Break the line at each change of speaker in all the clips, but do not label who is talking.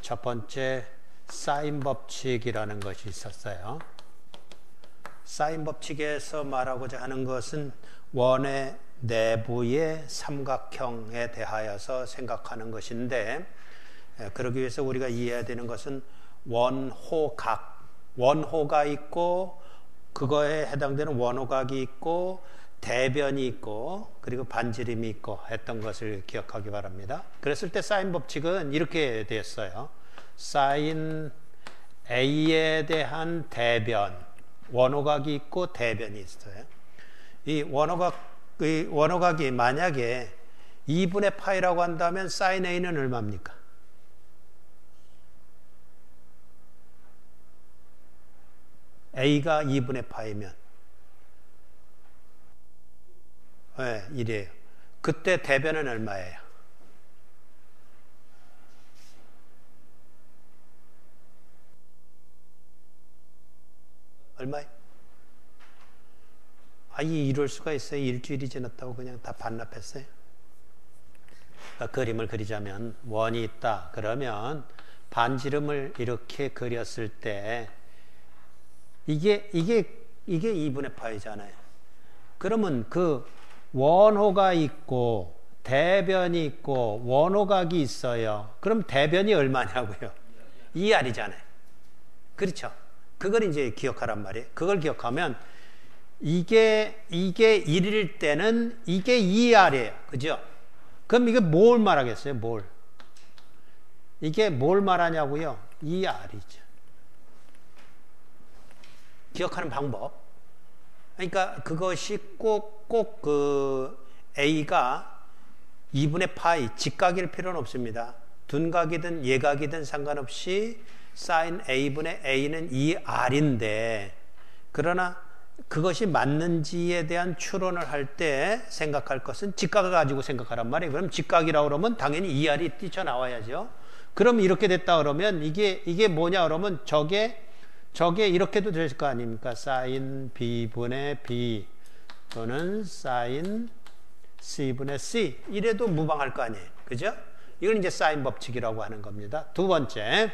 첫 번째 사인 법칙이라는 것이 있었어요. 사인 법칙에서 말하고자 하는 것은 원의 내부의 삼각형에 대하여서 생각하는 것인데, 그러기 위해서 우리가 이해해야 되는 것은 원호가 있고 그거에 해당되는 원호각이 있고 대변이 있고 그리고 반지름이 있고 했던 것을 기억하기 바랍니다. 그랬을 때 사인 법칙은 이렇게 되었어요. 사인 A에 대한 대변, 원호각이 있고 대변이 있어요. 이 원호각이 만약에 2분의 파이라고 한다면 사인 A는 얼마입니까? A가 2분의 파이면 네, 1이에요. 그때 대변은 얼마예요? 얼마예요? 이럴 수가 있어요. 일주일이 지났다고 그냥 다 반납했어요. 그러니까 그림을 그리자면 원이 있다. 그러면 반지름을 이렇게 그렸을 때 이게 2분의 파이잖아요. 그러면 그 원호가 있고 대변이 있고 원호각이 있어요. 그럼 대변이 얼마냐고요? 2R이잖아요. 그렇죠? 그걸 이제 기억하란 말이에요. 그걸 기억하면 이게 1일 때는 이게 2R이에요. 그죠? 그럼 이게 뭘 말하겠어요? 이게 뭘 말하냐고요? 2R이죠. 기억하는 방법. 그러니까 그것이 꼭 그 A가 2분의 파이, 직각일 필요는 없습니다. 둔각이든 예각이든 상관없이 사인 A분의 A는 2R인데, 그러나 그것이 맞는지에 대한 추론을 할 때 생각할 것은 직각을 가지고 생각하란 말이에요. 그럼 직각이라고 그러면 당연히 2R이 뛰쳐나와야죠. 그럼 이렇게 됐다 그러면 이게 뭐냐 그러면 저게 이렇게도 될 거 아닙니까? 사인 B분의 B 또는 사인 C분의 C 이래도 무방할 거 아니에요. 그죠? 이걸 이제 사인 법칙이라고 하는 겁니다. 두 번째,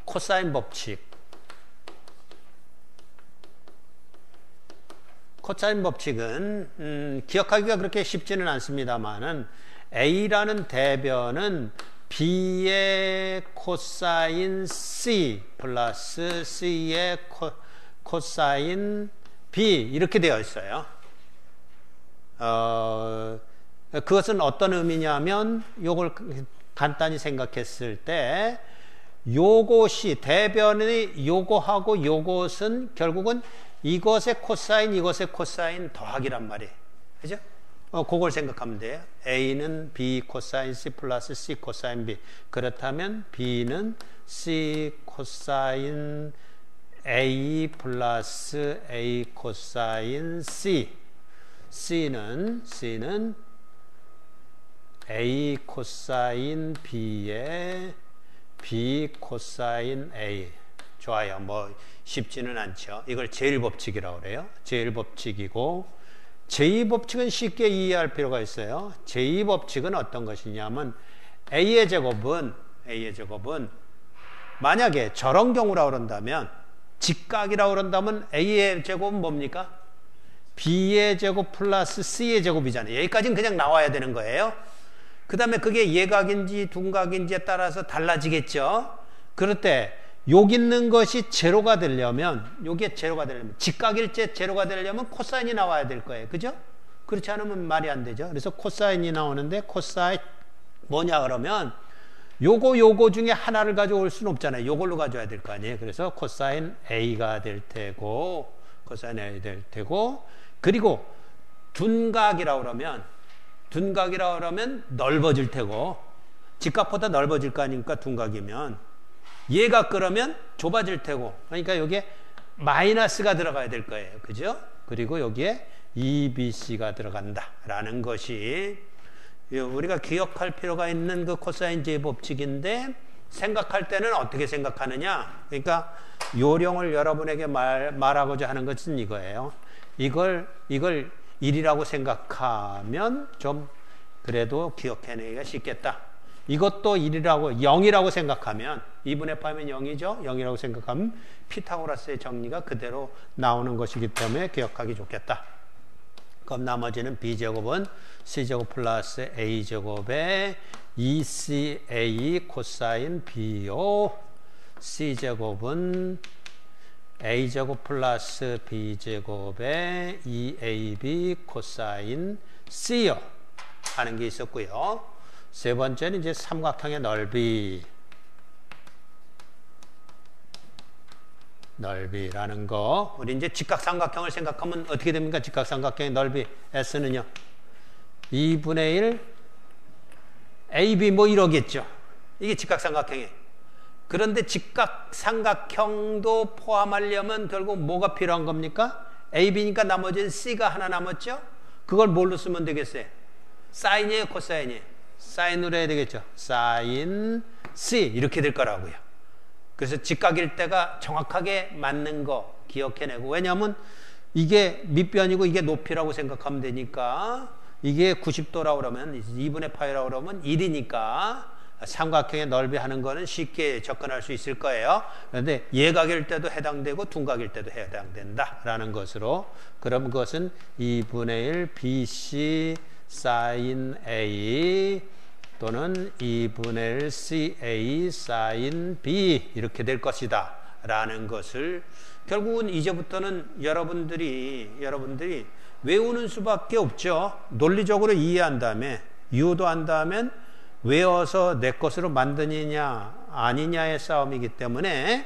코사인 법칙. 코사인 법칙은 기억하기가 그렇게 쉽지는 않습니다만은 A라는 대변은 B의 코사인 C 플러스 C의 코사인 B 이렇게 되어 있어요. 그것은 어떤 의미냐면 요걸 간단히 생각했을 때 요것이 대변의 요거하고 요것은 결국은 이것의 코사인 더하기란 말이에요. 그죠? 그걸 생각하면 돼요. A는 B 코사인 C 플러스 C 코사인 B. 그렇다면 B는 C 코사인 A 플러스 A 코사인 C. C는 A 코사인 B의 B 코사인 A. 좋아요. 뭐 쉽지는 않죠. 이걸 제1법칙이라고 그래요. 제1법칙이고 제2법칙은 쉽게 이해할 필요가 있어요. 제2법칙은 어떤 것이냐면 A의 제곱은 만약에 저런 경우라고 그런다면 직각이라고 그런다면 A의 제곱은 뭡니까? B의 제곱 플러스 C의 제곱이잖아요. 여기까지는 그냥 나와야 되는 거예요. 그 다음에 그게 예각인지 둔각인지에 따라서 달라지겠죠. 그럴 때 여기 있는 것이 제로가 되려면 직각일제 제로가 되려면 코사인이 나와야 될 거예요. 그죠? 그렇지 않으면 말이 안 되죠. 그래서 코사인이 나오는데 코사인 뭐냐 그러면 요거 중에 하나를 가져올 수는 없잖아요. 요걸로 가져야 될 거 아니에요. 그래서 코사인 A가 될 테고 그리고 둔각이라고 그러면 넓어질 테고 직각보다 넓어질 거 아닙니까? 둔각이면 예각 그러면 좁아질 테고 그러니까 여기에 마이너스가 들어가야 될 거예요. 그죠? 그리고 여기에 EBC가 들어간다라는 것이 우리가 기억할 필요가 있는 그 코사인 제법칙인데 생각할 때는 어떻게 생각하느냐? 그러니까 요령을 여러분에게 말하고자 하는 것은 이거예요. 이걸 1이라고 생각하면 좀 그래도 기억해내기가 쉽겠다. 이것도 1이라고 0이라고 생각하면 2분의 파이면 0이죠. 0이라고 생각하면 피타고라스의 정리가 그대로 나오는 것이기 때문에 기억하기 좋겠다. 그럼 나머지는 b제곱은 c제곱 플러스 a제곱에 2ca 코사인 b요. c제곱은 a제곱 플러스 b제곱에 2ab 코사인 c요. 하는 게 있었고요. 세 번째는 이제 삼각형의 넓이라는 거. 우리 이제 직각삼각형을 생각하면 어떻게 됩니까? 직각삼각형의 넓이 S는요. 2분의 1 AB 뭐 이러겠죠. 이게 직각삼각형이에요. 그런데 직각삼각형도 포함하려면 결국 뭐가 필요한 겁니까? AB니까 나머지는 C가 하나 남았죠. 그걸 뭘로 쓰면 되겠어요? 사인이에요, 코사인이에요? 사인으로 해야 되겠죠. 사인 C 이렇게 될 거라고요. 그래서 직각일 때가 정확하게 맞는 거 기억해내고, 왜냐하면 이게 밑변이고 이게 높이라고 생각하면 되니까, 이게 90도라고 그러면 2분의 파이라고 그러면 1이니까 삼각형의 넓이 하는 거는 쉽게 접근할 수 있을 거예요. 그런데 예각일 때도 해당되고 둔각일 때도 해당된다라는 것으로, 그럼 그것은 2분의 1 BC sin A 또는 2분의 1 CA sin B 이렇게 될 것이다 라는 것을 결국은 이제부터는 여러분들이 외우는 수밖에 없죠. 논리적으로 이해한 다음에 유도한 다음엔 외워서 내 것으로 만드느냐 아니냐의 싸움이기 때문에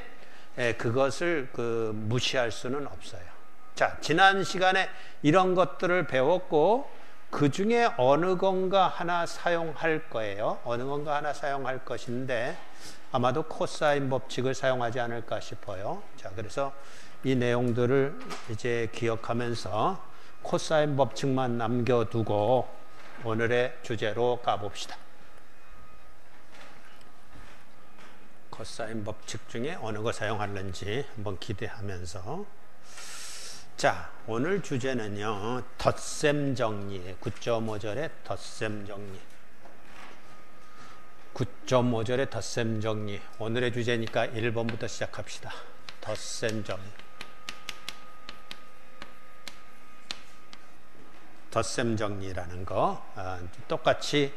그것을 무시할 수는 없어요. 자, 지난 시간에 이런 것들을 배웠고 그 중에 어느 건가 하나 사용할 거예요. 어느 건가 하나 사용할 것인데 아마도 코사인 법칙을 사용하지 않을까 싶어요. 자, 그래서 이 내용들을 이제 기억하면서 코사인 법칙만 남겨두고 오늘의 주제로 가봅시다. 코사인 법칙 중에 어느 거 사용하는지 한번 기대하면서, 자, 오늘 주제는요, 덧셈 정리예요. 9.5절의 덧셈 정리. 9.5절의 덧셈 정리. 오늘의 주제니까 1번부터 시작합시다. 덧셈 정리. 덧셈 정리라는 거, 똑같이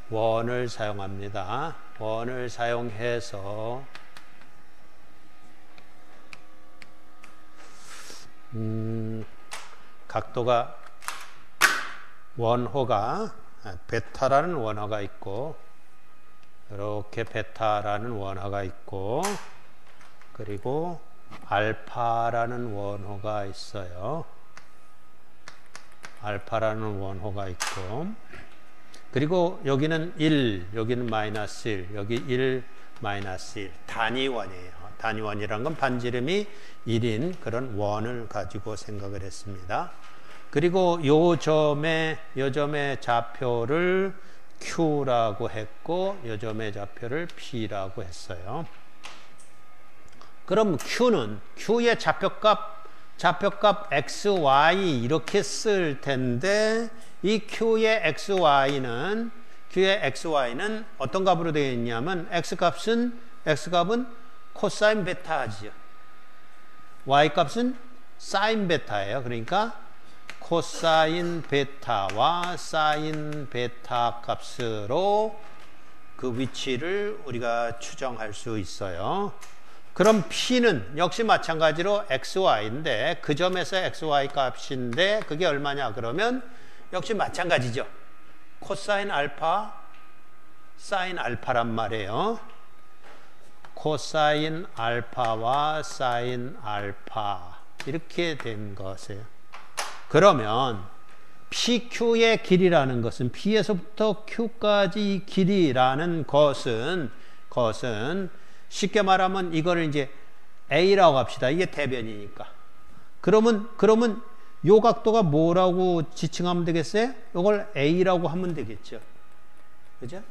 원을 사용합니다. 원을 사용해서 각도가 원호가 베타라는 원호가 있고, 이렇게 베타라는 원호가 있고, 그리고 알파라는 원호가 있어요. 알파라는 원호가 있고, 그리고 여기는 1, 여기는 마이너스 1, 여기 1, 마이너스 1. 단위원이에요. 단위원이라는 건 반지름이 1인 그런 원을 가지고 생각을 했습니다. 그리고 요 점의 좌표를 Q라고 했고, 요 점의 좌표를 P라고 했어요. 그럼 Q의 좌표값 XY 이렇게 쓸 텐데, 이 Q의 XY는 어떤 값으로 되어 있냐면, X값은 코사인 베타지요. Y값은 사인 베타예요. 그러니까 코사인 베타와 사인 베타 값으로 그 위치를 우리가 추정할 수 있어요. 그럼 P는 역시 마찬가지로 XY인데, 그 점에서 XY 값인데 그게 얼마냐 그러면 역시 마찬가지죠. 코사인 알파, 사인 알파란 말이에요. 코사인 알파와 사인 알파 이렇게 된 것이에요. 그러면 PQ의 길이라는 것은, P에서부터 Q까지 길이라는 것은 쉽게 말하면 이거를 이제 A라고 합시다. 이게 대변이니까. 그러면 요 각도가 뭐라고 지칭하면 되겠어요? 이걸 A라고 하면 되겠죠. 그죠?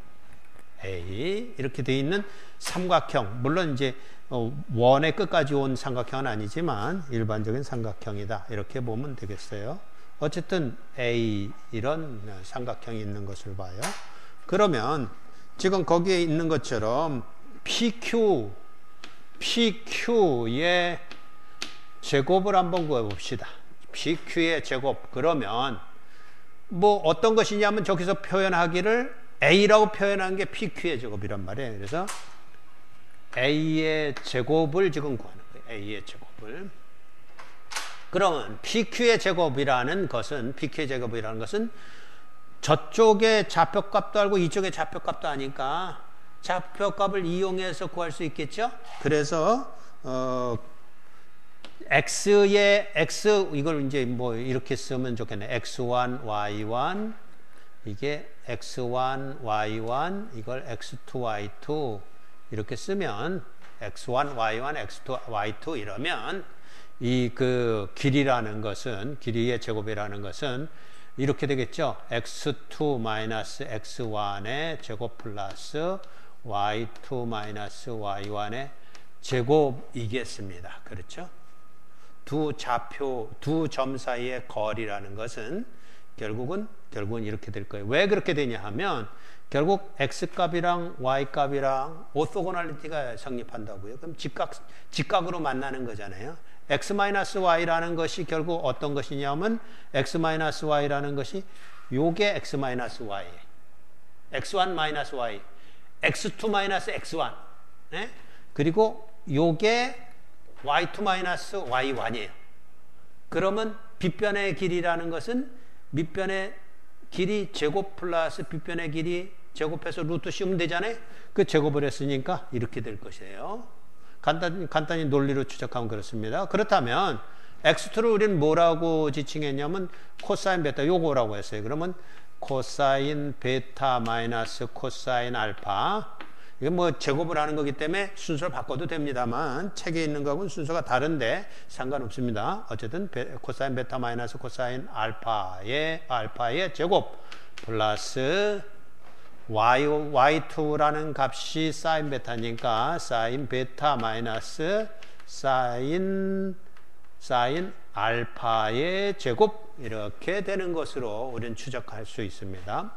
A 이렇게 되어 있는 삼각형, 물론 이제 원의 끝까지 온 삼각형은 아니지만 일반적인 삼각형이다 이렇게 보면 되겠어요. 어쨌든 A 이런 삼각형이 있는 것을 봐요. 그러면 지금 거기에 있는 것처럼 PQ의 제곱을 한번 구해봅시다. PQ의 제곱. 그러면 뭐 어떤 것이냐면 저기서 표현하기를 A라고 표현한 게 PQ의 제곱이란 말이에요. 그래서 A의 제곱을 지금 구하는 거예요. A의 제곱을. 그러면 PQ의 제곱이라는 것은 저쪽에 좌표값도 알고 이쪽에 좌표값도 아니까 좌표값을 이용해서 구할 수 있겠죠? 그래서 X 이걸 이제 뭐 이렇게 쓰면 좋겠네. X1, Y1 이게 X1, Y1 이걸 X2, Y2 이렇게 쓰면 X1, Y1, X2, Y2 이러면 이 그 길이의 제곱이라는 것은 이렇게 되겠죠. X2 마이너스 X1의 제곱 플러스 Y2 마이너스 Y1의 제곱이겠습니다. 그렇죠? 두 점 사이의 거리라는 것은 결국은 이렇게 될 거예요. 왜 그렇게 되냐 하면 결국 X값이랑 Y값이랑 오토고널리티가 성립한다고요. 그럼 직각으로 만나는 거잖아요. X-Y라는 것이 결국 어떤 것이냐면 X-Y라는 것이 요게 X-Y X1-Y X2-X1 네? 그리고 요게 Y2-Y1이에요. 그러면 빗변의 길이라는 것은 밑변의 길이 제곱 플러스 빗변의 길이 제곱해서 루트 씌우면 되잖아요. 그 제곱을 했으니까 이렇게 될 것이에요. 간단히 논리로 추적하면 그렇습니다. 그렇다면 X2를 우리는 뭐라고 지칭했냐면 코사인 베타 요거라고 했어요. 그러면 코사인 베타 마이너스 코사인 알파 이건 뭐 제곱을 하는 거기 때문에 순서를 바꿔도 됩니다만 책에 있는 거하고는 순서가 다른데 상관없습니다. 어쨌든 코사인 베타 마이너스 코사인 알파의 제곱 플러스 y2라는 값이 사인 베타니까 사인 베타 마이너스 사인 알파의 제곱 이렇게 되는 것으로 우리는 추적할 수 있습니다.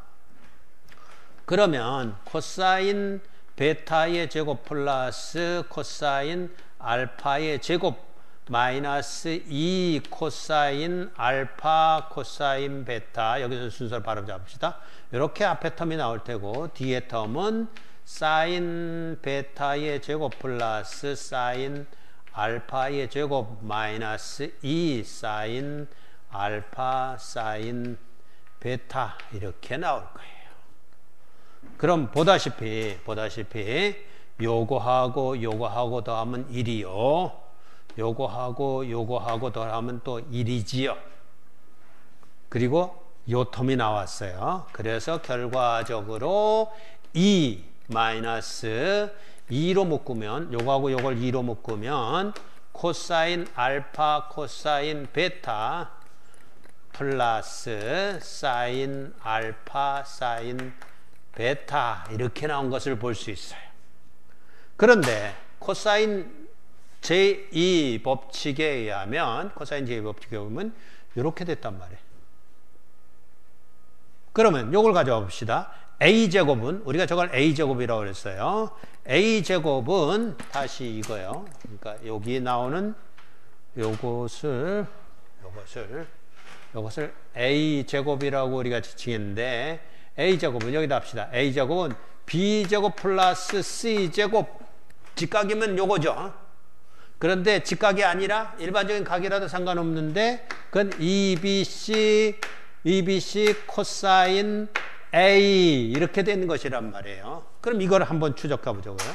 그러면 코사인 베타의 제곱 플러스 코사인 알파의 제곱 마이너스 2 코사인 알파 코사인 베타 여기서 순서를 바로 잡읍시다. 이렇게 앞에 텀이 나올 테고 뒤에 텀은 사인 베타의 제곱 플러스 사인 알파의 제곱 마이너스 2 사인 알파 사인 베타 이렇게 나올 거예요. 그럼 보다시피 요거하고 더하면 1이요. 요거하고 더하면 또 1이지요. 그리고 요 텀이 나왔어요. 그래서 결과적으로 2 마이너스 2로 묶으면 요거하고 요걸 2로 묶으면 코사인 알파 코사인 베타 플러스 사인 알파 사인 베타 이렇게 나온 것을 볼 수 있어요. 그런데 코사인 제2법칙에 의하면 코사인 제2법칙에 의하면 이렇게 됐단 말이에요. 그러면 요걸 가져와 봅시다. A제곱은 우리가 저걸 A제곱이라고 그랬어요. A제곱은 다시 이거요. 그러니까 여기 나오는 요것을 A제곱이라고 우리가 지칭했는데 A제곱은 여기다 합시다. A제곱은 B제곱 플러스 C제곱 직각이면 요거죠. 그런데 직각이 아니라 일반적인 각이라도 상관없는데 그건 EBC 코사인 A 이렇게 되는 것이란 말이에요. 그럼 이걸 한번 추적해 보자고요.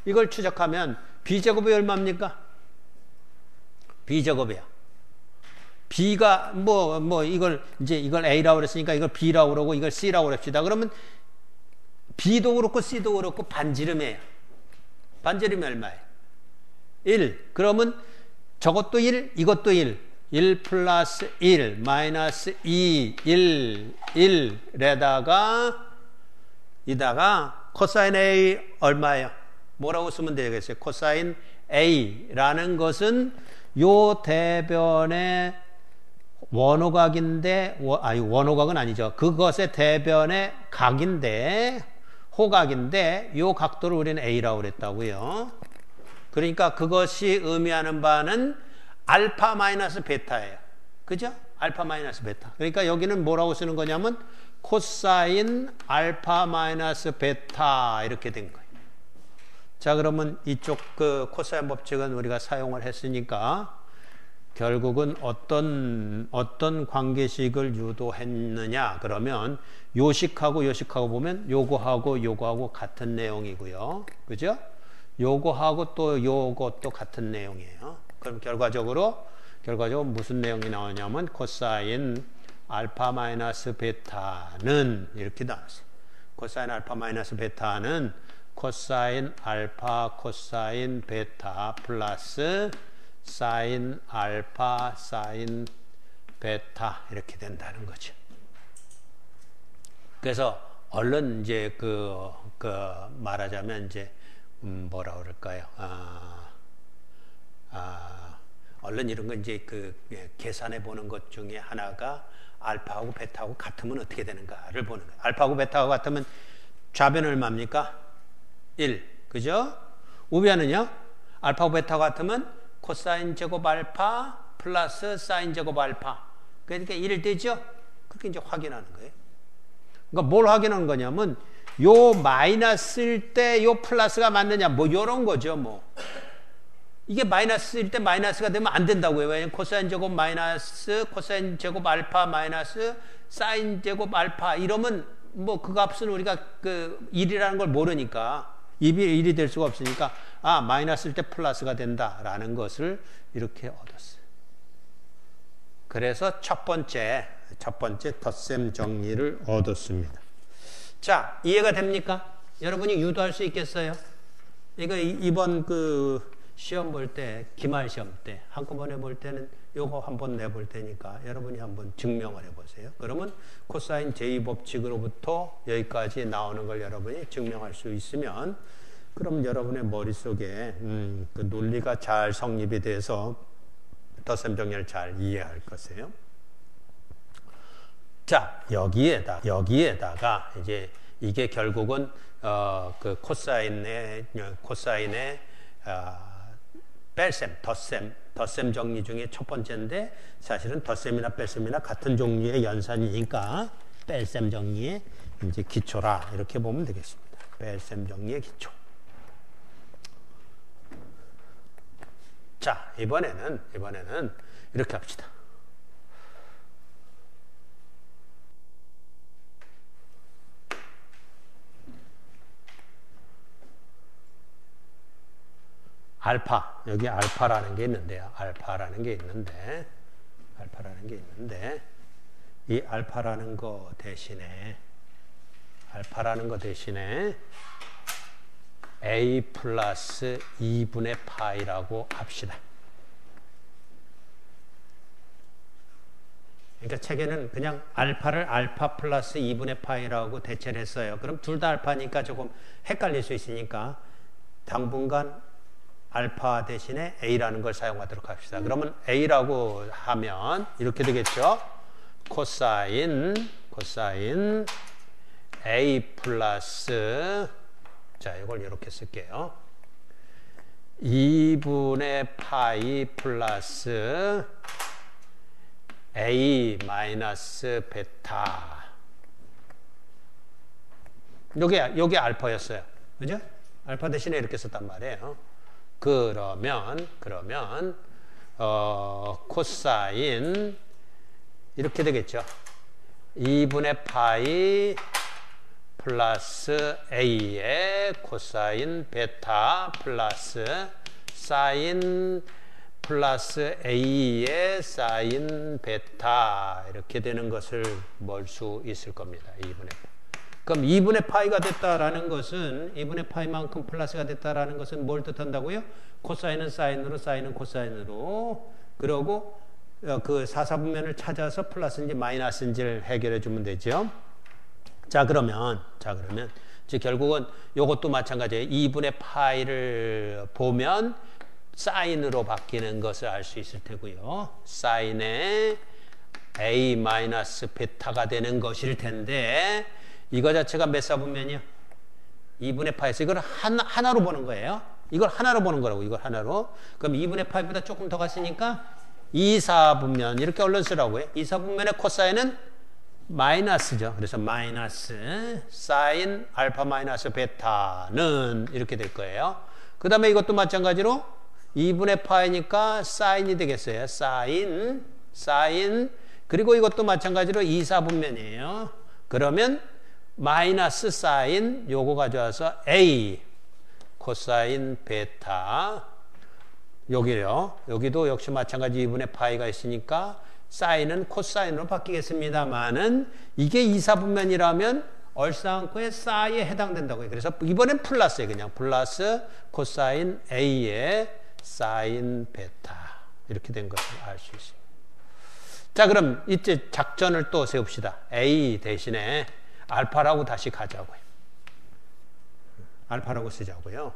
이걸 추적하면 B제곱이 얼마입니까? B제곱이야. B가 이걸 A라고 그랬으니까 이걸 B라고 그러고 이걸 C라고 그럽시다. 그러면 B도 그렇고 C도 그렇고 반지름이에요. 반지름이 얼마예요? 1. 그러면 저것도 1, 이것도 1. 1 플러스 1 마이너스 2, 1에다가 코사인 A 얼마예요? 뭐라고 쓰면 되겠어요? 코사인 A라는 것은 요 대변의 원호각인데 원호각은 아니죠. 그것의 대변의 각인데 호각인데 요 각도를 우리는 A라고 그랬다고요. 그러니까 그것이 의미하는 바는 알파 마이너스 베타예요. 그죠? 알파 마이너스 베타. 그러니까 여기는 뭐라고 쓰는 거냐면 코사인 알파 마이너스 베타 이렇게 된 거예요. 자, 그러면 이쪽 그 코사인 법칙은 우리가 사용을 했으니까 결국은 어떤 관계식을 유도했느냐 그러면 요식하고 요식하고 보면 요거하고 같은 내용이고요. 그죠? 요거하고 또 요것도 같은 내용이에요. 그럼 결과적으로 무슨 내용이 나오냐면 코사인 알파 마이너스 베타는 이렇게 나왔어요. 코사인 알파 마이너스 베타는 코사인 알파 코사인 베타 플러스 사인 알파 사인 베타 이렇게 된다는 거죠. 그래서 얼른 이제 그 말하자면 이제 뭐라 그럴까요? 얼른 이런 거 이제 계산해 보는 것 중에 하나가 알파하고 베타하고 같으면 어떻게 되는가를 보는 거예요. 알파하고 베타하고 같으면 좌변은 얼마입니까? 1. 그죠? 우변은요? 알파하고 베타하고 같으면 코사인 제곱 알파 플러스 사인 제곱 알파. 그러니까 1 되죠? 그렇게 이제 확인하는 거예요. 그러니까 뭘 확인하는 거냐면 요 마이너스일 때 요 플러스가 맞느냐 뭐 요런 거죠. 뭐 이게 마이너스일 때 마이너스가 되면 안 된다고요. 왜냐면 코사인 제곱 마이너스 코사인 제곱 알파 마이너스 사인 제곱 알파 이러면 뭐 그 값은 우리가 그 1이라는 걸 모르니까 1이 될 수가 없으니까 마이너스일 때 플러스가 된다라는 것을 이렇게 얻었어요. 그래서 첫 번째 덧셈 정리를 얻었습니다. 자, 이해가 됩니까? 여러분이 유도할 수 있겠어요? 이거 이번 그 시험 볼 때, 기말 시험 때, 한꺼번에 볼 때는 요거 한번 내볼 테니까 여러분이 한번 증명을 해보세요. 그러면 코사인 제2법칙으로부터 여기까지 나오는 걸 여러분이 증명할 수 있으면 그럼 여러분의 머릿속에 그 논리가 잘 성립이 돼서 덧셈 정리를 잘 이해할 것이에요. 자, 여기에다가 이제 이게 결국은 그 코사인의 뺄셈, 덧셈 정리 중에 첫 번째인데 사실은 덧셈이나 뺄셈이나 같은 종류의 연산이니까 뺄셈 정리의 이제 기초라 이렇게 보면 되겠습니다. 뺄셈 정리의 기초. 자, 이번에는 이렇게 합시다. 알파, 여기 알파라는 게 있는데요. 알파라는 게 있는데 이 알파라는 거 대신에 a 플러스 2분의 파이라고 합시다. 그러니까 책에는 그냥 알파를 알파 플러스 2분의 파이라고 대체를 했어요. 그럼 둘 다 알파니까 조금 헷갈릴 수 있으니까 당분간 알파 대신에 a라는 걸 사용하도록 합시다. 그러면 a라고 하면 이렇게 되겠죠. 코사인 a 플러스 자, 이걸 이렇게 쓸게요. 2분의 파이 플러스 a 마이너스 베타. 요게 알파였어요. 그죠? 알파 대신에 이렇게 썼단 말이에요. 그러면 코사인 이렇게 되겠죠. 2분의 파이 플러스 a의 코사인 베타 플러스 사인 플러스 a의 사인 베타 이렇게 되는 것을 볼 수 있을 겁니다. 2분의 파이. 그럼 2분의 파이가 됐다라는 것은 2분의 파이만큼 플러스가 됐다라는 것은 뭘 뜻한다고요? 코사인은 사인으로 사인은 코사인으로 그러고 그 사사분면을 찾아서 플러스인지 마이너스인지를 해결해 주면 되죠. 자 그러면 이제 결국은 이것도 마찬가지예요. 2분의 파이를 보면 사인으로 바뀌는 것을 알 수 있을 테고요. 사인의 a 마이너스 베타가 되는 것일 텐데 이거 자체가 몇 사분면이요? 2분의 파에서 이걸 하나로 보는 거예요. 이걸 하나로 보는 거라고, 이걸 하나로. 그럼 2분의 파이보다 조금 더 갔으니까 2사분면 이렇게 얼른 쓰라고요. 2사분면의 코사인은 마이너스죠. 그래서 마이너스 사인 알파 마이너스 베타는 이렇게 될 거예요. 그 다음에 이것도 마찬가지로 2분의 파이니까 사인이 되겠어요. 사인 그리고 이것도 마찬가지로 2사분면이에요. 그러면 마이너스 사인 요거 가져와서 A 코사인 베타 여기요. 여기도 역시 마찬가지 2분의 파이가 있으니까 사인은 코사인으로 바뀌겠습니다만은 이게 2사분면이라면 얼싸안고의 사이에 해당된다고요. 그래서 이번엔 플러스에 그냥 플러스 코사인 A의 사인 베타 이렇게 된 것을 알 수 있습니다. 자, 그럼 이제 작전을 또 세웁시다. A 대신에 알파라고 다시 가자고요. 알파라고 쓰자고요.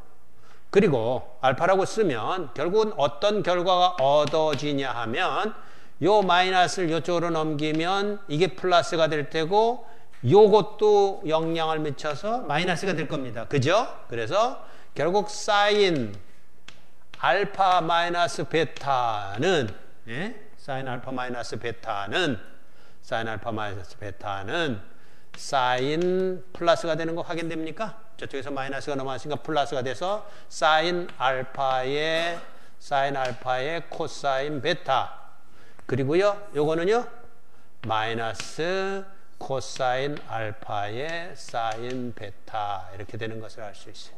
그리고 알파라고 쓰면 결국은 어떤 결과가 얻어지냐 하면 요 마이너스를 요쪽으로 넘기면 이게 플러스가 될 테고 요것도 영향을 미쳐서 마이너스가 될 겁니다. 그죠? 그래서 결국 사인 알파 마이너스 베타는 사인 알파 마이너스 베타는 사인 플러스가 되는 거 확인됩니까? 저쪽에서 마이너스가 넘어갔으니까 플러스가 돼서 사인 알파의 코사인 베타 그리고요 요거는요 마이너스 코사인 알파의 사인 베타 이렇게 되는 것을 알 수 있어요.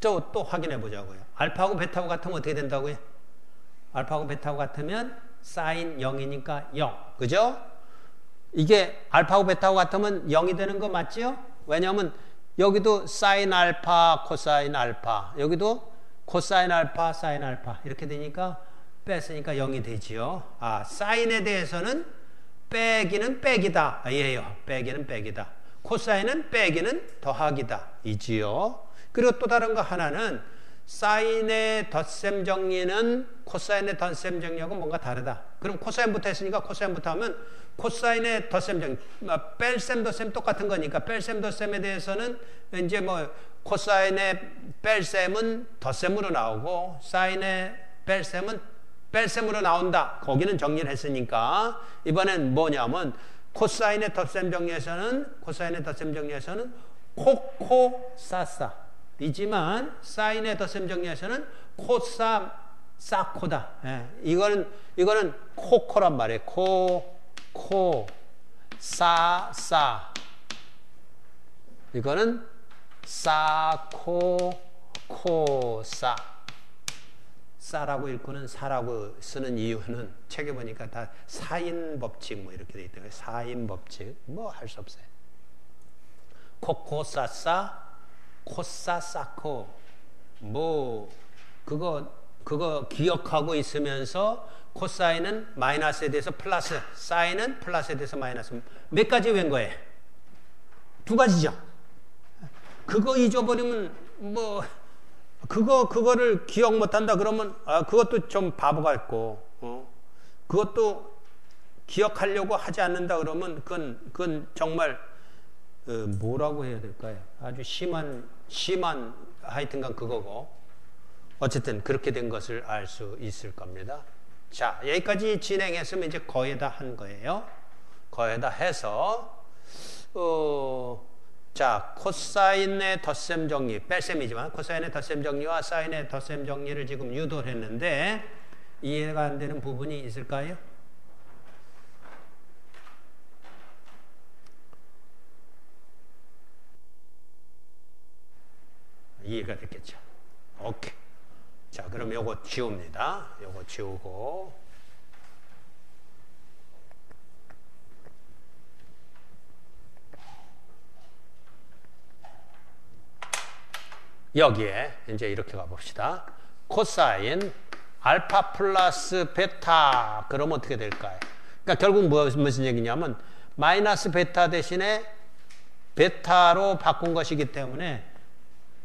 또 확인해 보자고요. 알파하고 베타하고 같으면 어떻게 된다고요? 알파하고 베타하고 같으면 사인 0이니까 0. 그죠? 이게 알파하고 베타하고 같으면 0이 되는 거 맞죠? 왜냐하면 여기도 사인 알파, 코사인 알파, 여기도 코사인 알파, 사인 알파 이렇게 되니까 뺐으니까 0이 되지요. 아, 사인에 대해서는 빼기는 빼기다. 예요. 빼기는 빼기다. 코사인은 빼기는 더하기다. 이지요. 그리고 또 다른 거 하나는 사인의 덧셈 정리는 코사인의 덧셈 정리하고 뭔가 다르다. 그럼 코사인부터 했으니까 코사인부터 하면 코사인의 덧셈 정리, 뺄셈 덧셈 똑같은 거니까 뺄셈 덧셈에 대해서는 이제 뭐 코사인의 뺄셈은 덧셈으로 나오고 사인의 뺄셈은 뺄셈으로 나온다. 거기는 정리를 했으니까 이번엔 뭐냐면 코사인의 덧셈 정리에서는 코코사사 이지만 사인의 덧셈 정리에서는 코사사코다. 이거는 코코란 말이에요. 코사사 이거는 사코코사 사라고 읽고는 사라고 쓰는 이유는 책에 보니까 다 사인 법칙 뭐 이렇게 돼 있더라고요. 사인 법칙 뭐 할 수 없어요. 코코사사 코사사코 뭐 그거 기억하고 있으면서 코사인은 마이너스에 대해서 플러스 사인은 플러스에 대해서 마이너스 몇 가지 외운 거예요? 두 가지죠. 그거 잊어버리면 뭐 그거를 기억 못한다 그러면 그것도 좀 바보 같고 그것도 기억하려고 하지 않는다 그러면 그건 정말 뭐라고 해야 될까요? 아주 심한 하여튼간 그거고 어쨌든 그렇게 된 것을 알 수 있을 겁니다. 자, 여기까지 진행했으면 이제 거의 다 한 거예요. 거의 다 해서 자, 코사인의 덧셈 정리, 뺄셈이지만 코사인의 덧셈 정리와 사인의 덧셈 정리를 지금 유도를 했는데 이해가 안 되는 부분이 있을까요? 이해가 됐겠죠? 오케이. 자, 그럼 요거 지웁니다. 요거 지우고 여기에 이제 이렇게 가봅시다. 코사인 알파 플러스 베타 그러면 어떻게 될까요? 그러니까 결국 무슨 얘기냐면 마이너스 베타 대신에 베타로 바꾼 것이기 때문에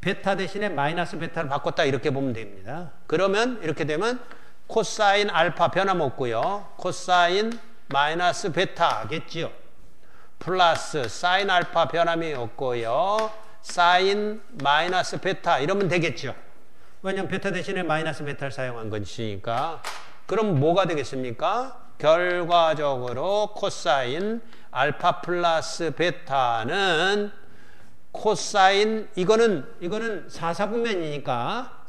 베타 대신에 마이너스 베타를 바꿨다 이렇게 보면 됩니다. 그러면 이렇게 되면 코사인 알파 변함없고요. 코사인 마이너스 베타겠지요. 플러스 사인 알파 변함이 없고요. 사인 마이너스 베타 이러면 되겠죠. 왜냐면 베타 대신에 마이너스 베타를 사용한 것이니까. 그럼 뭐가 되겠습니까? 결과적으로 코사인 알파 플러스 베타는 코사인 이거는 사사분면이니까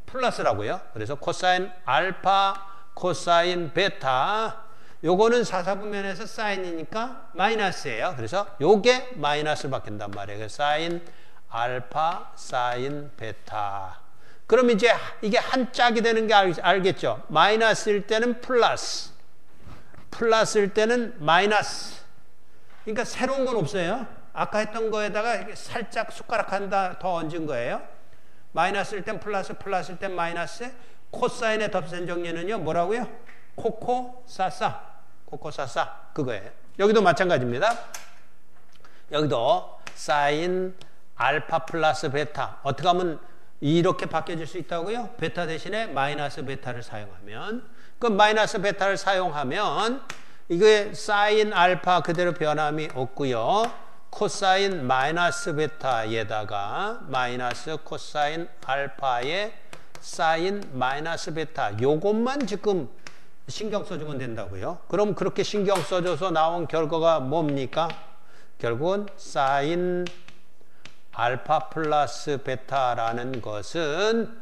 플러스라고요. 그래서 코사인 알파 코사인 베타 요거는 사사분면에서 사인이니까 마이너스예요. 그래서 요게 마이너스를 바뀐단 말이에요. 그래서 사인 알파 사인 베타. 그럼 이제 이게 한 짝이 되는 게 알겠죠? 마이너스일 때는 플러스, 플러스일 때는 마이너스. 그러니까 새로운 건 없어요. 아까 했던 거에다가 살짝 숟가락 하나 더 얹은 거예요. 마이너스일 땐 플러스, 플러스일 땐 마이너스. 코사인의 덧셈 정리는요, 뭐라고요? 코코사사. 코코사사. 그거예요. 여기도 마찬가지입니다. 여기도 사인 알파 플러스 베타. 어떻게 하면 이렇게 바뀌어질 수 있다고요? 베타 대신에 마이너스 베타를 사용하면. 그 마이너스 베타를 사용하면 이게 사인 알파 그대로 변함이 없고요. 코사인 마이너스 베타에다가 마이너스 코사인 알파에 사인 마이너스 베타 요것만 지금 신경 써주면 된다고요. 그럼 그렇게 신경 써줘서 나온 결과가 뭡니까? 결국은 사인 알파 플러스 베타라는 것은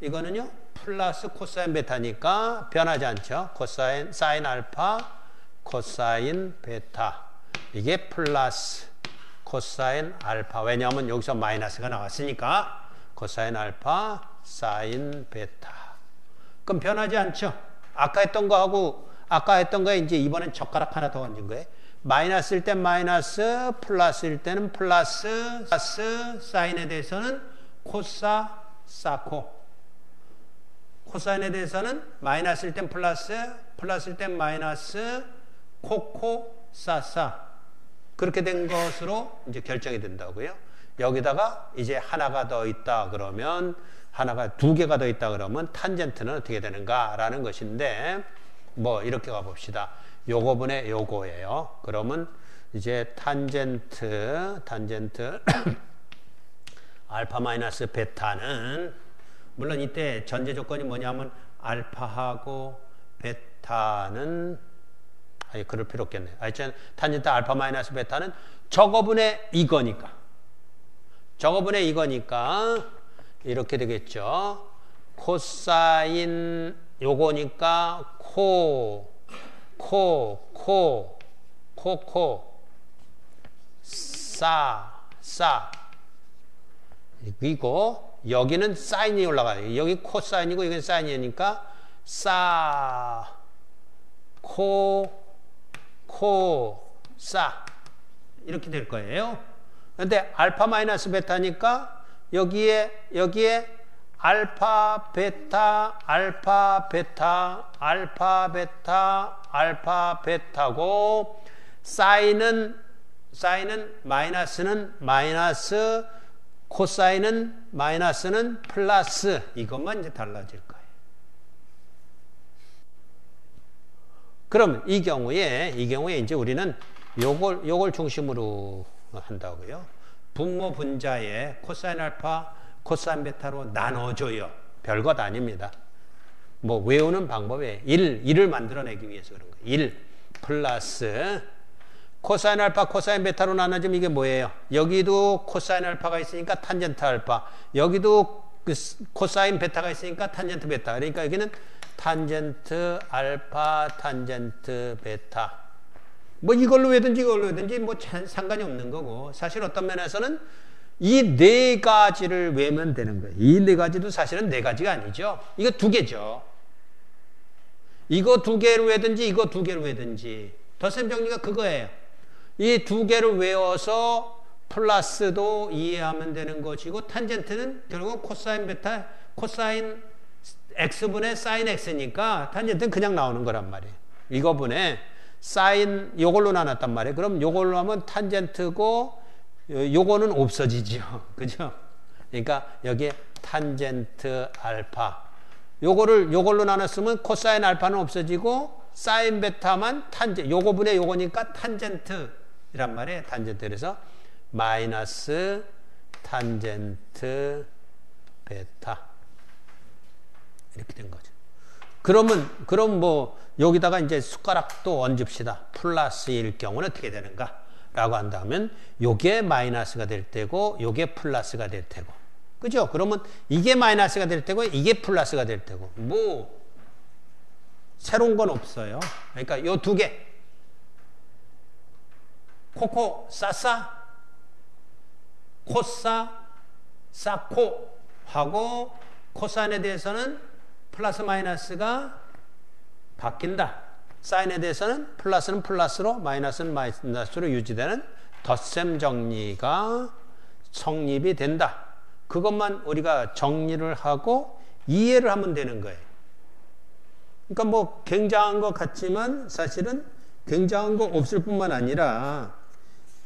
이거는요 플러스 코사인 베타니까 변하지 않죠. 코사인 사인 알파 코사인 베타 이게 플러스 코사인 알파. 왜냐하면 여기서 마이너스가 나왔으니까 코사인 알파 사인 베타. 그럼 변하지 않죠. 아까 했던 거에 이제 이번엔 젓가락 하나 더 얹은 거예요. 마이너스일 땐 마이너스, 플러스일 때는 플러스, 사인에 대해서는 코사, 사코. 코사인에 대해서는 마이너스일 땐 플러스, 플러스일 땐 마이너스, 코코, 사사. 그렇게 된 것으로 이제 결정이 된다고요. 여기다가 이제 하나가 더 있다 그러면 두 개가 더 있다 그러면 탄젠트는 어떻게 되는가라는 것인데 뭐 이렇게 가봅시다. 요거분의 요거예요. 그러면 이제 탄젠트 알파 마이너스 베타는 물론 이때 전제 조건이 뭐냐면 알파하고 베타는 그럴 필요 없겠네요. 탄젠트 알파 마이너스 베타는 저거분의 이거니까 이렇게 되겠죠. 코사인 요거니까 코 사 그리고 여기는 사인이 올라가요. 여기 코사인이고 여기는 사인이니까 사 사 이렇게 될 거예요. 그런데 알파 마이너스 베타니까 여기에 알파 베타 베타고 사인은 마이너스는 마이너스 코사인은 마이너스는 플러스 이것만 이제 달라질 거예요. 그럼 이 경우에 이제 우리는 요걸 중심으로 한다고요. 분모 분자에 코사인 알파 코사인 베타로 나눠줘요. 별것 아닙니다. 뭐 외우는 방법에 1을 만들어내기 위해서 그런 거예요. 1 플러스 코사인 알파 코사인 베타로 나눠지면 이게 뭐예요? 여기도 코사인 알파가 있으니까 탄젠트 알파, 여기도 코사인 베타가 있으니까 탄젠트 베타. 그러니까 여기는 탄젠트 알파 탄젠트 베타. 뭐 이걸로 외든지 뭐 상관이 없는 거고, 사실 어떤 면에서는 이 네 가지를 외우면 되는 거예요. 이 네 가지도 사실은 네 가지가 아니죠. 이거 두 개죠. 이거 두 개를 외든지 이거 두 개를 외든지. 덧셈 정리가 그거예요. 이 두 개를 외워서 플러스도 이해하면 되는 것이고, 탄젠트는 결국 코사인 베타, 코사인 x분의 사인 x니까 탄젠트는 그냥 나오는 거란 말이에요. 이거분의 사인 요걸로 나눴단 말이에요. 그럼 요걸로 하면 탄젠트고 요거는 없어지죠. 그죠? 그러니까 여기에 탄젠트 알파. 요걸로 나눴으면 코사인 알파는 없어지고 사인 베타만 요거분의 요거니까 탄젠트란 말이에요. 탄젠트. 그래서 마이너스 탄젠트 베타 이렇게 된 거죠. 그럼 뭐 여기다가 이제 숟가락도 얹읍시다. 플러스일 경우는 어떻게 되는가? 라고 한다면 요게 마이너스가 될 때고 요게 플러스가 될 테고. 그죠? 그러면 이게 마이너스가 될 테고 이게 플러스가 될 테고. 뭐 새로운 건 없어요. 그러니까 요 두 개. 코코 싸싸 코싸 싸코 하고 코사인에 대해서는 플러스 마이너스가 바뀐다. 사인에 대해서는 플러스는 플러스로 마이너스는 마이너스로 유지되는 덧셈 정리가 성립이 된다. 그것만 우리가 정리를 하고 이해를 하면 되는 거예요. 그러니까 뭐 굉장한 것 같지만 사실은 굉장한 거 없을 뿐만 아니라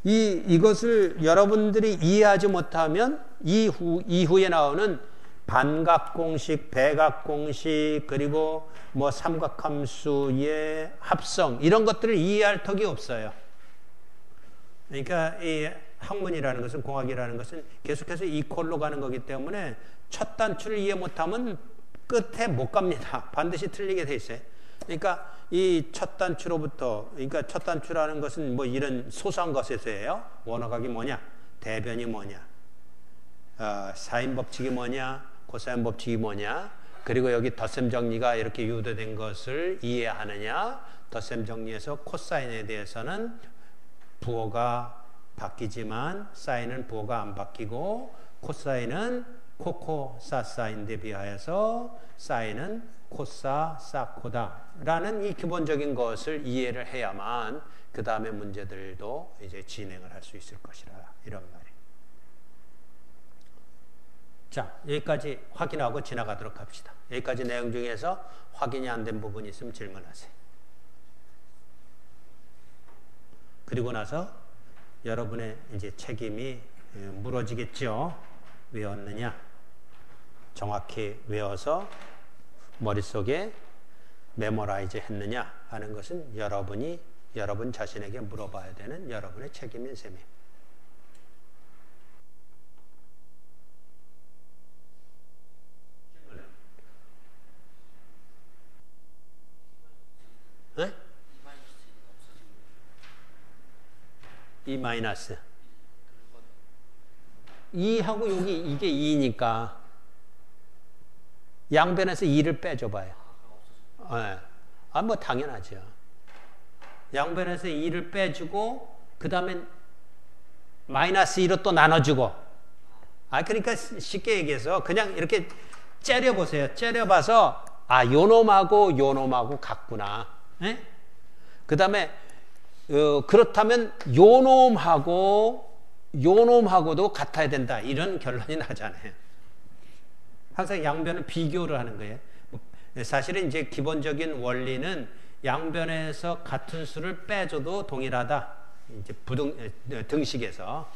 이것을 여러분들이 이해하지 못하면 이후에 나오는 반각공식, 배각공식, 그리고 뭐 삼각함수의 합성 이런 것들을 이해할 턱이 없어요. 그러니까 이 학문이라는 것은, 공학이라는 것은 계속해서 이퀄로 가는 거기 때문에 첫 단추를 이해 못하면 끝에 못 갑니다. 반드시 틀리게 돼 있어요. 그러니까 이 첫 단추로부터, 그러니까 첫 단추라는 것은 뭐 이런 소소한 것에서예요. 원어각이 뭐냐, 대변이 뭐냐, 사인 법칙이 뭐냐, 코사인 법칙이 뭐냐, 그리고 여기 덧셈 정리가 이렇게 유도된 것을 이해하느냐. 덧셈 정리에서 코사인에 대해서는 부호가 바뀌지만 사인은 부호가 안 바뀌고, 코사인은 코코 사사인데 비하여서 사인은 코사 사코다 라는 이 기본적인 것을 이해를 해야만 그 다음에 문제들도 이제 진행을 할 수 있을 것이라, 이런 말이에요. 자, 여기까지 확인하고 지나가도록 합시다. 여기까지 내용 중에서 확인이 안 된 부분이 있으면 질문하세요. 그리고 나서 여러분의 이제 책임이 무너지겠죠. 외웠느냐? 정확히 외워서 머릿속에 메모라이즈 했느냐 하는 것은 여러분 자신에게 물어봐야 되는 여러분의 책임인 셈이에요. 네? 이 마이너스 2하고 여기 이게 2니까 양변에서 2를 빼줘봐요. 네. 뭐 당연하죠. 양변에서 2를 빼주고 그 다음에 마이너스 2로 또 나눠주고. 그러니까 쉽게 얘기해서 그냥 이렇게 째려보세요. 째려봐서 요놈하고 같구나. 네? 그 다음에 그렇다면 요놈하고도 같아야 된다. 이런 결론이 나잖아요. 항상 양변은 비교를 하는 거예요. 사실은 이제 기본적인 원리는 양변에서 같은 수를 빼줘도 동일하다. 이제 등식에서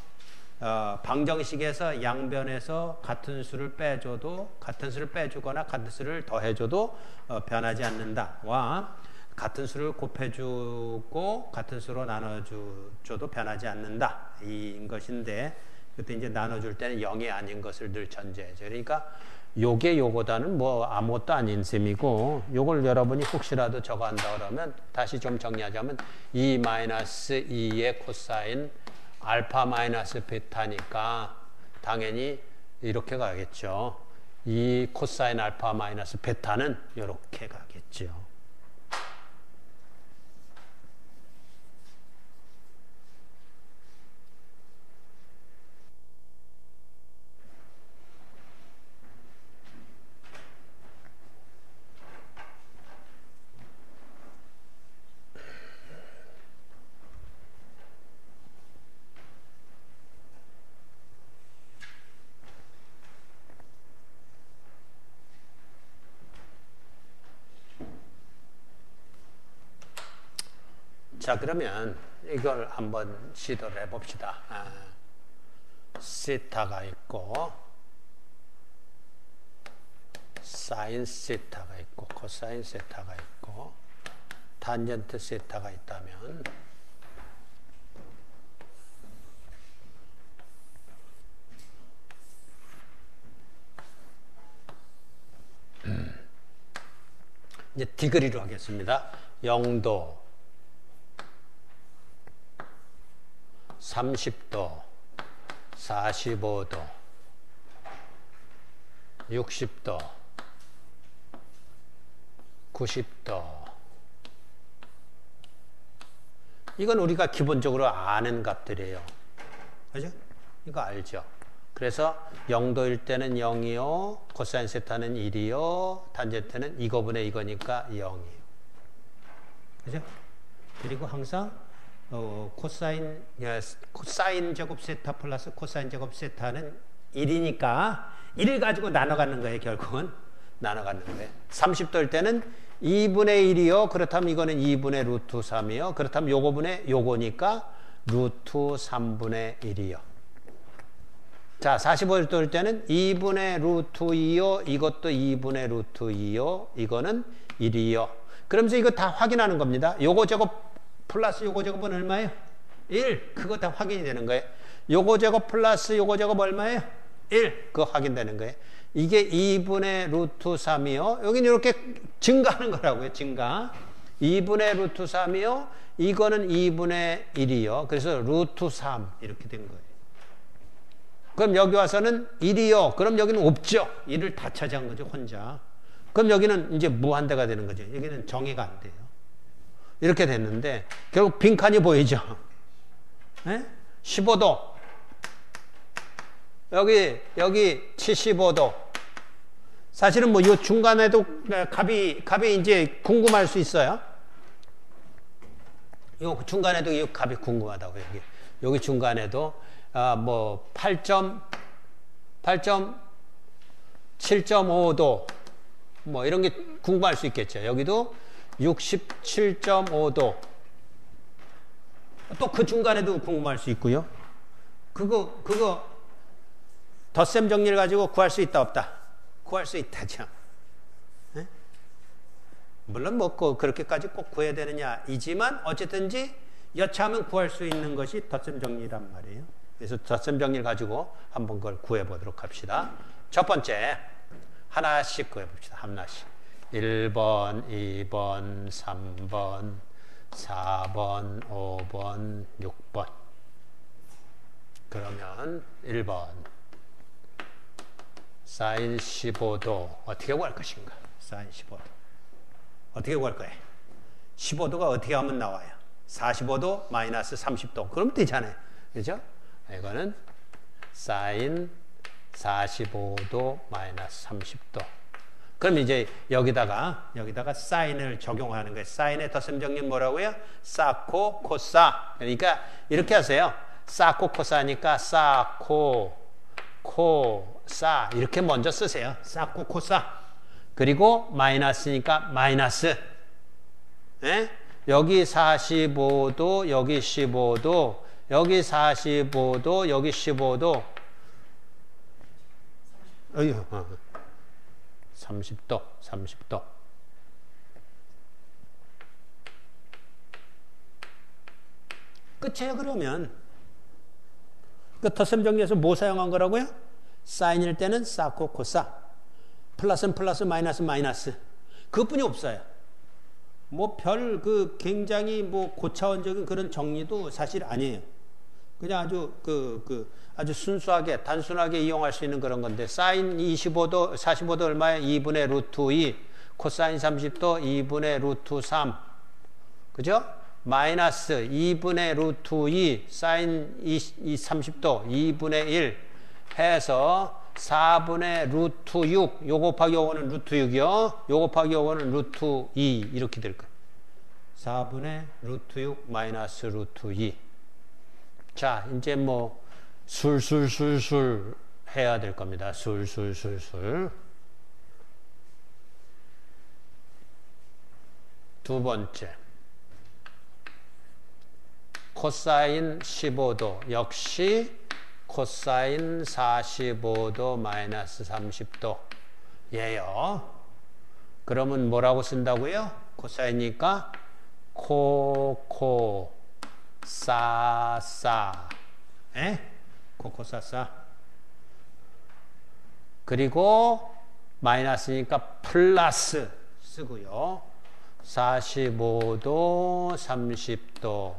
방정식에서 양변에서 같은 수를 빼줘도, 같은 수를 빼주거나 같은 수를 더해줘도 변하지 않는다와 같은 수를 곱해주고 같은 수로 나눠줘도 변하지 않는다. 인 것인데, 그때 이제 나눠줄 때는 0이 아닌 것을 늘 전제해죠. 그러니까 요게 요거다는 뭐 아무것도 아닌 셈이고, 요걸 여러분이 혹시라도 저거 한다 그러면 다시 좀 정리하자면 2-2의 코사인 알파 마이너스 베타니까 당연히 이렇게 가겠죠. 이 코사인 알파 마이너스 베타는 이렇게 가겠죠. 자, 그러면 이걸 한번 시도를 해봅시다. 시타가 있고, 사인 시타가 있고, 코사인 시타가 있고, 탄젠트 세타가 있다면 이제 디그리로 하겠습니다. 0도, 30도, 45도, 60도, 90도. 이건 우리가 기본적으로 아는 값들이에요. 그죠? 이거 알죠? 그래서 0도일 때는 0이요. 코사인 세타는 1이요. 탄젠트는 이거분의 이거니까 0이요. 그죠? 그리고 항상 코사인 제곱 세타 플러스 코사인 제곱 세타는 1이니까 1을 가지고 나눠 갖는 거예요. 결국은 나눠 갖는 거예요. 30도일 때는 2분의 1이요. 그렇다면 이거는 2분의 루트 3이요. 그렇다면 요거분의 요거니까 루트 3분의 1이요. 자, 45도일 때는 2분의 루트 2요. 이것도 2분의 루트 2요. 이거는 1이요. 그러면서 이거 다 확인하는 겁니다. 요거 제곱 플러스 요거 제곱은 얼마예요? 1. 그거 다 확인이 되는 거예요. 요거 제곱 플러스 요거 제곱 얼마예요? 1. 그거 확인되는 거예요. 이게 2분의 루트 3이요. 여기는 이렇게 증가하는 거라고요. 증가. 2분의 루트 3이요. 이거는 2분의 1이요. 그래서 루트 3 이렇게 된 거예요. 그럼 여기 와서는 1이요. 그럼 여기는 없죠. 1을 다 차지한 거죠. 혼자. 그럼 여기는 이제 무한대가 되는 거죠. 여기는 정의가 안 돼요. 이렇게 됐는데 결국 빈칸이 보이죠. 네? 15도. 여기 75도. 사실은 뭐 이 중간에도 값이 이제 궁금할 수 있어요. 요 중간에도 이 값이 궁금하다고 여기 중간에도 뭐 7.5도 뭐 이런 게 궁금할 수 있겠죠. 여기도 67.5도. 또 그 중간에도 궁금할 수 있고요. 그거 덧셈 정리를 가지고 구할 수 있다 없다? 구할 수 있다죠. 네? 물론 뭐 그렇게까지 꼭 구해야 되느냐 이지만 어쨌든지 여차하면 구할 수 있는 것이 덧셈 정리란 말이에요. 그래서 덧셈 정리를 가지고 한번 그걸 구해 보도록 합시다. 첫 번째 하나씩 구해 봅시다. 하나씩. 1번, 2번, 3번, 4번, 5번, 6번. 그러면 1번 사인 15도 어떻게 구할 것인가? 사인 15도 어떻게 구할 거예요? 15도가 어떻게 하면 나와요? 45도 마이너스 30도 그러면 되잖아요. 그죠? 이거는 사인 45도 마이너스 30도. 그럼 이제 여기다가 사인을 적용하는 거예요. 사인의 덧셈 정리는 뭐라고요? 사코 코사. 그러니까 이렇게 하세요. 사코 코사니까 사코 코사 이렇게 먼저 쓰세요. 사코 코사. 그리고 마이너스니까 마이너스. 네? 여기 45도, 여기 15도, 여기 45도, 여기 15도. 30도. 끝이에요, 그러면. 그 덧셈 정리해서 뭐 사용한 거라고요? 사인일 때는 사코 코사. 플러스는 플러스, 마이너스 마이너스. 그것뿐이 없어요. 뭐 굉장히 뭐 고차원적인 그런 정리도 사실 아니에요. 그냥 아주 순수하게 단순하게 이용할 수 있는 그런 건데 사인 25도 45도 얼마에 2분의 루트 2 코사인 30도 2분의 루트 3 그죠? 마이너스 2분의 루트 2 사인 30도 2분의 1 해서 4분의 루트 6 요 곱하기 요거는 루트 6이요. 요 곱하기 요거는 루트 2 이렇게 될 거예요. 4분의 루트 6 마이너스 루트 2. 자, 이제 뭐 술술술술 해야 될 겁니다. 술술술술. 두 번째. 코사인 15도 역시 코사인 45도 마이너스 30도 예요. 그러면 뭐라고 쓴다고요? 코사인이니까 코코 싸싸 코코 싸싸 그리고 마이너스니까 플러스 쓰고요. 45도 30도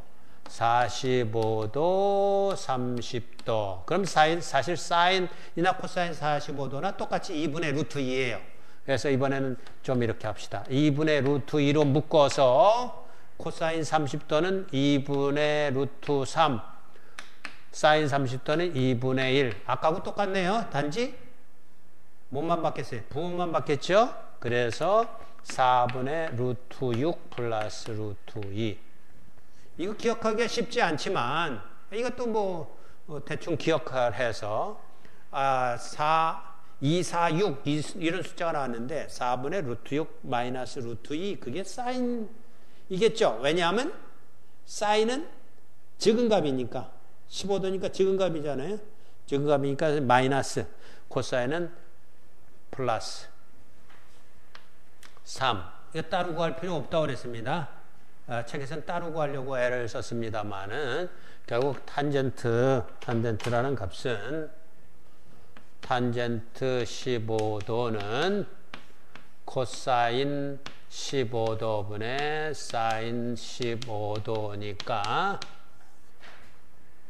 45도 30도 그럼 사실 사인이나 코사인 45도나 똑같이 2분의 루트 2예요. 그래서 이번에는 좀 이렇게 합시다. 2분의 루트 2로 묶어서 코사인 30도는 2분의 루트 3 사인 30도는 2분의 1 아까하고 똑같네요. 단지 뭐만 바뀌었어요? 부호만 바뀌었죠? 그래서 4분의 루트 6 플러스 루트 2 이거 기억하기가 쉽지 않지만 이것도 뭐 대충 기억해서 2, 4, 6 이런 숫자가 나왔는데 4분의 루트 6 마이너스 루트 2 그게 사인이겠죠. 왜냐하면 사인은 적은값이니까 15도니까 적은값이잖아요. 적은값이니까 마이너스 코사인은 플러스 3 이거 따로 구할 필요 없다고 그랬습니다. 책에서는 따로 구하려고 애를 썼습니다만은 결국 탄젠트라는 값은 탄젠트 15도는 코사인 15도분의 사인 15도니까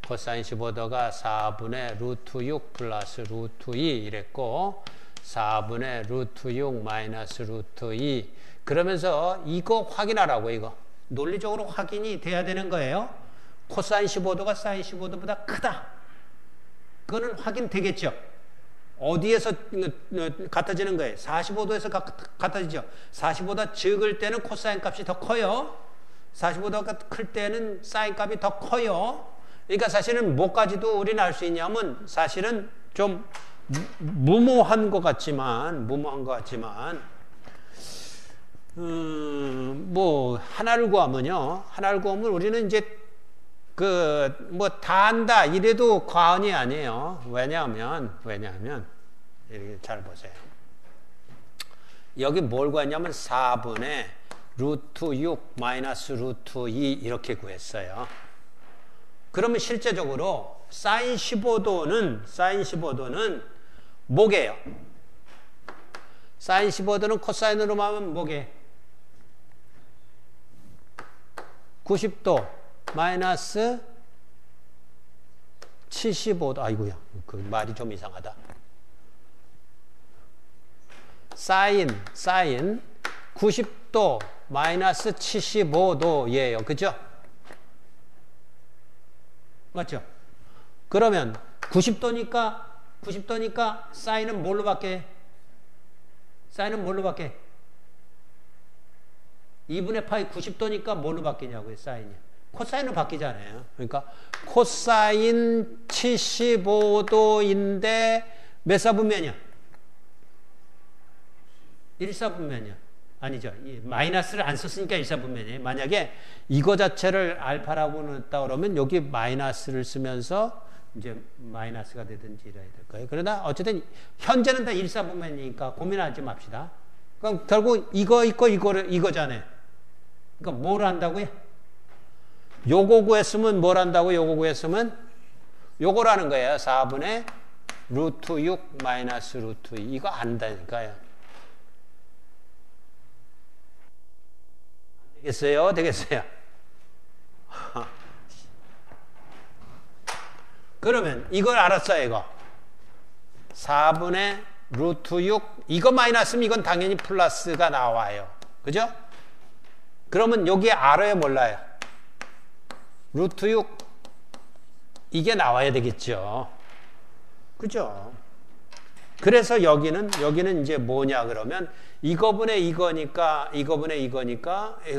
코사인 15도가 4분의 루트 6 플러스 루트 2 이랬고 4분의 루트 6 마이너스 루트 2 그러면서 이거 확인하라고 이거 논리적으로 확인이 돼야 되는 거예요. 코사인 15도가 사인 15도보다 크다. 그거는 확인되겠죠. 어디에서 같아지는 거예요? 45도에서 같아지죠. 45도가 적을 때는 코사인 값이 더 커요. 45도가 클 때는 사인 값이 더 커요. 그러니까 사실은 뭐까지도 우리는 알 수 있냐면 사실은 좀 무모한 것 같지만 뭐 하나를 구하면요. 하나를 구하면 우리는 이제 뭐 다 안다 이래도 과언이 아니에요. 왜냐하면 이렇게 잘 보세요. 여기 뭘 구했냐면 4분의 루트 6 마이너스 루트 2 이렇게 구했어요. 그러면 실제적으로 사인 15도는 뭐게요? 사인 15도는 코사인으로 하면 뭐게? 90도 마이너스 75도 아이고야 그 말이 좀 이상하다. 사인 90도 마이너스 75도예요. 그죠? 맞죠? 그러면 90도니까 사인은 뭘로 바뀌어? 2분의 파이 90도니까 뭘로 바뀌냐고요, 사인이. 코사인으로 바뀌잖아요. 그러니까 코사인 75도인데 몇 사분면이야? 1사분면이야. 아니죠. 마이너스를 안 썼으니까 1사분면이에요. 만약에 이거 자체를 알파라고 넣었다 그러면 여기 마이너스를 쓰면서 이제 마이너스가 되든지 이래야 될 거예요. 그러나 어쨌든 현재는 다 1사분면이니까 고민하지 맙시다. 그럼 결국 이거 있고 이거잖아요. 그러니까 뭘 한다고요? 요거 구했으면 뭘 한다고 요거 구했으면 요거라는 거예요. 4분의 루트 6 마이너스 루트 2 이거 안다니까요. 되겠어요? 그러면 이걸 알았어요, 이거. 4분의 루트 6 이거 마이너스면 이건 당연히 플러스가 나와요. 그죠? 그러면 여기에 알아요, 몰라요? 루트 6 이게 나와야 되겠죠. 그죠? 그래서 여기는 이제 뭐냐 그러면 이거분의 이거니까 이거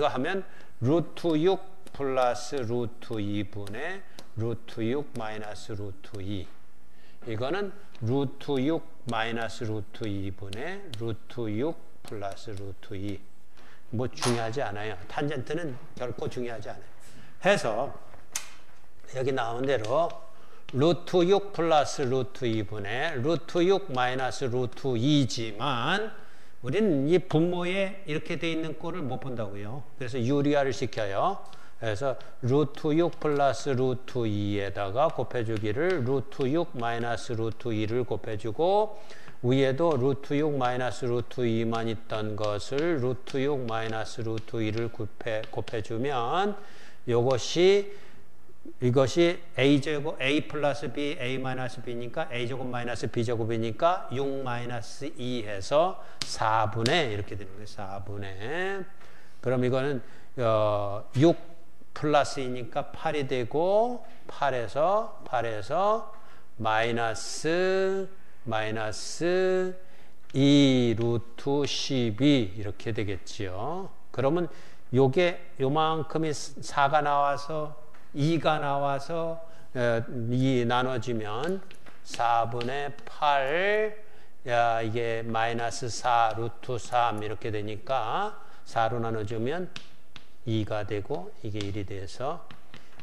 하면 루트 6 플러스 루트 2분의 루트 6 마이너스 루트 2 이거는 루트 6 마이너스 루트 2분의 루트 6 플러스 루트 2 뭐 중요하지 않아요. 탄젠트는 결코 중요하지 않아요. 해서 여기 나온 대로 루트 6 플러스 루트 2분의 루트 6 마이너스 루트 2지만 우리는 이 분모에 이렇게 돼 있는 꼴을 못 본다고요. 그래서 유리화를 시켜요. 그래서 루트 6 플러스 루트 2에다가 곱해주기를 루트 6 마이너스 루트 2를 곱해주고 위에도 루트 6 마이너스 루트 2만 있던 것을 루트 6 마이너스 루트 2를 곱해주면 이것이 a제곱 a 플러스 b a 마이너스 b니까 a제곱 마이너스 b제곱이니까 6 마이너스 2 해서 4분의 이렇게 되는 거예요. 4분의 그럼 이거는 6 플러스 2니까 8이 되고 8에서 마이너스 2 루트 12 이렇게 되겠지요. 그러면 요만큼이 4가 나와서 2가 나와서 2 나눠지면 4분의 8 이게 마이너스 4 루트 3 이렇게 되니까 4로 나눠주면 2가 되고 이게 1이 돼서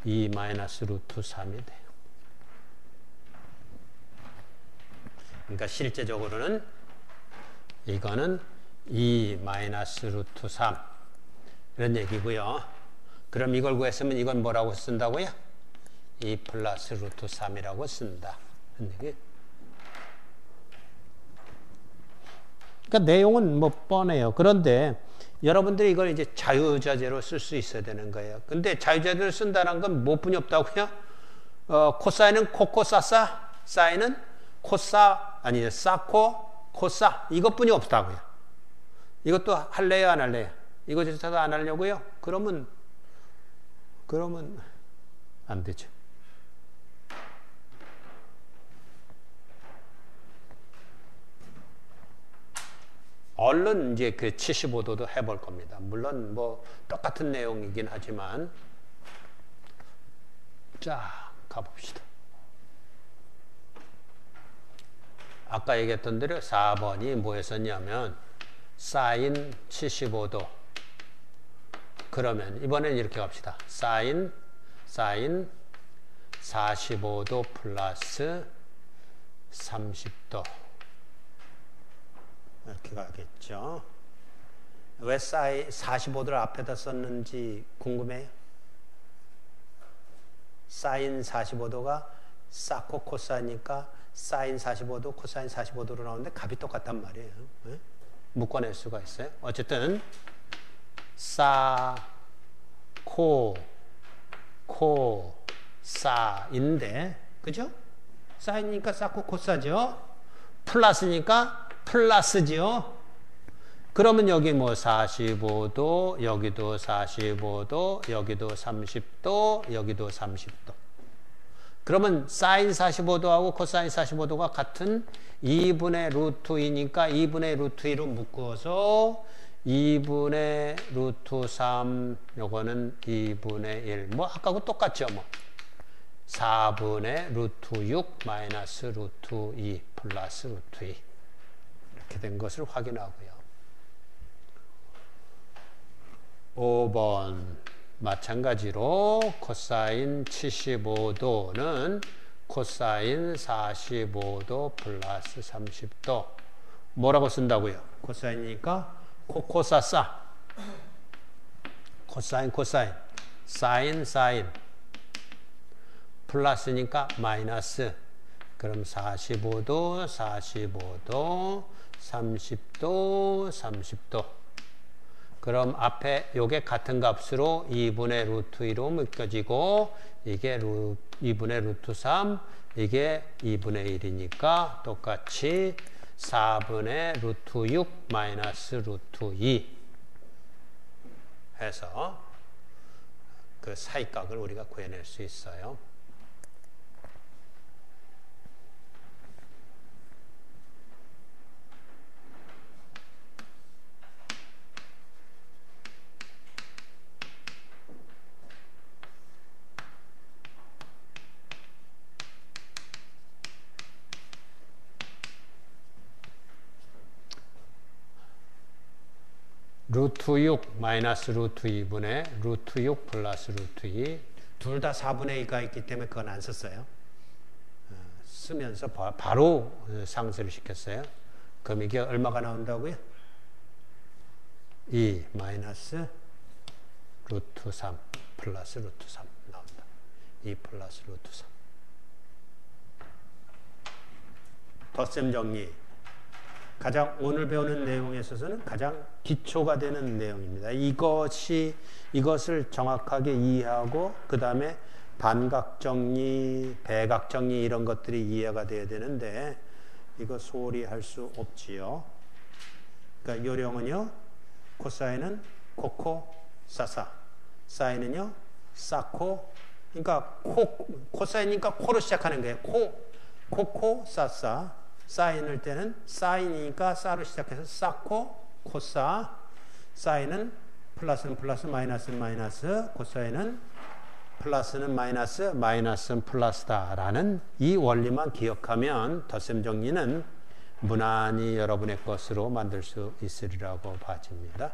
2 마이너스 루트 3이 돼요. 그러니까 실제적으로는 이거는 2 마이너스 루트 3 이런 얘기고요. 그럼 이걸 구했으면 이건 뭐라고 쓴다고요? 2 플러스 루트 3이라고 쓴다. 그러니까 내용은 뭐 뻔해요. 그런데 여러분들이 이걸 이제 자유자재로 쓸 수 있어야 되는 거예요. 근데 자유자재로 쓴다는 건 뭐 뿐이 없다고요? 코사인은 코코사사, 사인은 코사, 아니, 사코, 코사. 이것뿐이 없다고요. 이것도 할래요, 안 할래요? 이거조차도 안 하려고요? 그러면 안 되죠. 얼른 이제 그 75도도 해볼 겁니다. 물론 뭐 똑같은 내용이긴 하지만 자, 가봅시다. 아까 얘기했던 대로 4번이 뭐였었냐면 사인 75도 그러면 이번엔 이렇게 갑시다. 사인 45도 플러스 30도 이렇게 가겠죠. 왜 사인 45도를 앞에다 썼는지 궁금해요? 사인 45도가 사코 코사니까 사인 45도 코사인 45도로 나오는데 값이 똑같단 말이에요. 네? 묶어낼 수가 있어요. 어쨌든 사, 코, 사인데 그죠? 사이니까 사코 코사죠. 플러스니까 플러스죠. 그러면 여기 뭐 45도, 여기도 45도, 여기도 30도, 여기도 30도. 그러면 사인 45도하고 코사인 45도가 같은 2분의 루트 2니까 2분의 루트 2로 묶어서 2분의 루트 3, 요거는 2분의 1. 뭐 아까하고 똑같죠, 뭐. 4분의 루트 6 마이너스 루트 2 플러스 루트 2. 이렇게 된 것을 확인하고요. 5번 마찬가지로 코사인 75도는 코사인 45도 플러스 30도 뭐라고 쓴다고요? 코사인이니까 코코사사 코사인 사인 플러스니까 마이너스 그럼 45도 30도 그럼 앞에 요게 같은 값으로 2분의 루트 2로 묶여지고 이게 2분의 루트 3 이게 2분의 1이니까 똑같이 4분의 루트 6 마이너스 루트 2 해서 그 사이각을 우리가 구해낼 수 있어요. 루트 6 마이너스 루트 2분의 루트 6 플러스 루트 2 둘 다 4분의 2가 있기 때문에 그건 안 썼어요. 쓰면서 바로 상쇄를 시켰어요. 그럼 이게 얼마가 나온다고요? 2 마이너스 루트 3 플러스 루트 3 나온다. 2 플러스 루트 3. 덧셈 정리. 가장 오늘 배우는 내용에 있어서는 가장 기초가 되는 내용입니다. 이것을 정확하게 이해하고 그 다음에 반각 정리, 배각 정리 이런 것들이 이해가 돼야 되는데 이거 소홀히 할 수 없지요. 그러니까 요령은요. 코사인은 코코 사사, 사인은요 사코. 그러니까 코사인이니까 코로 시작하는 거예요. 코코 사사. 사인을 때는 사인이니까 사로 시작해서 사코 코사. 사인은 플러스는 플러스, 마이너스는 마이너스, 코사인은 플러스는 마이너스, 마이너스는 플러스다라는 이 원리만 기억하면 덧셈 정리는 무난히 여러분의 것으로 만들 수 있으리라고 봐집니다.